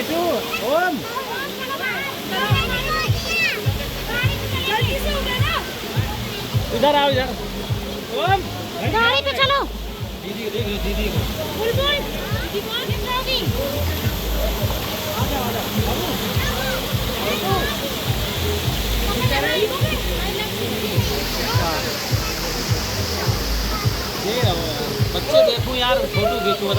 बेटू ओम इधर आओ इधर ओम गाड़ी पे चलो। दीदी को देख लो दीदी को बुलबुल दीवार पे जाओगी। ये बच्चे देखो यार फोटो खींचो बताओ।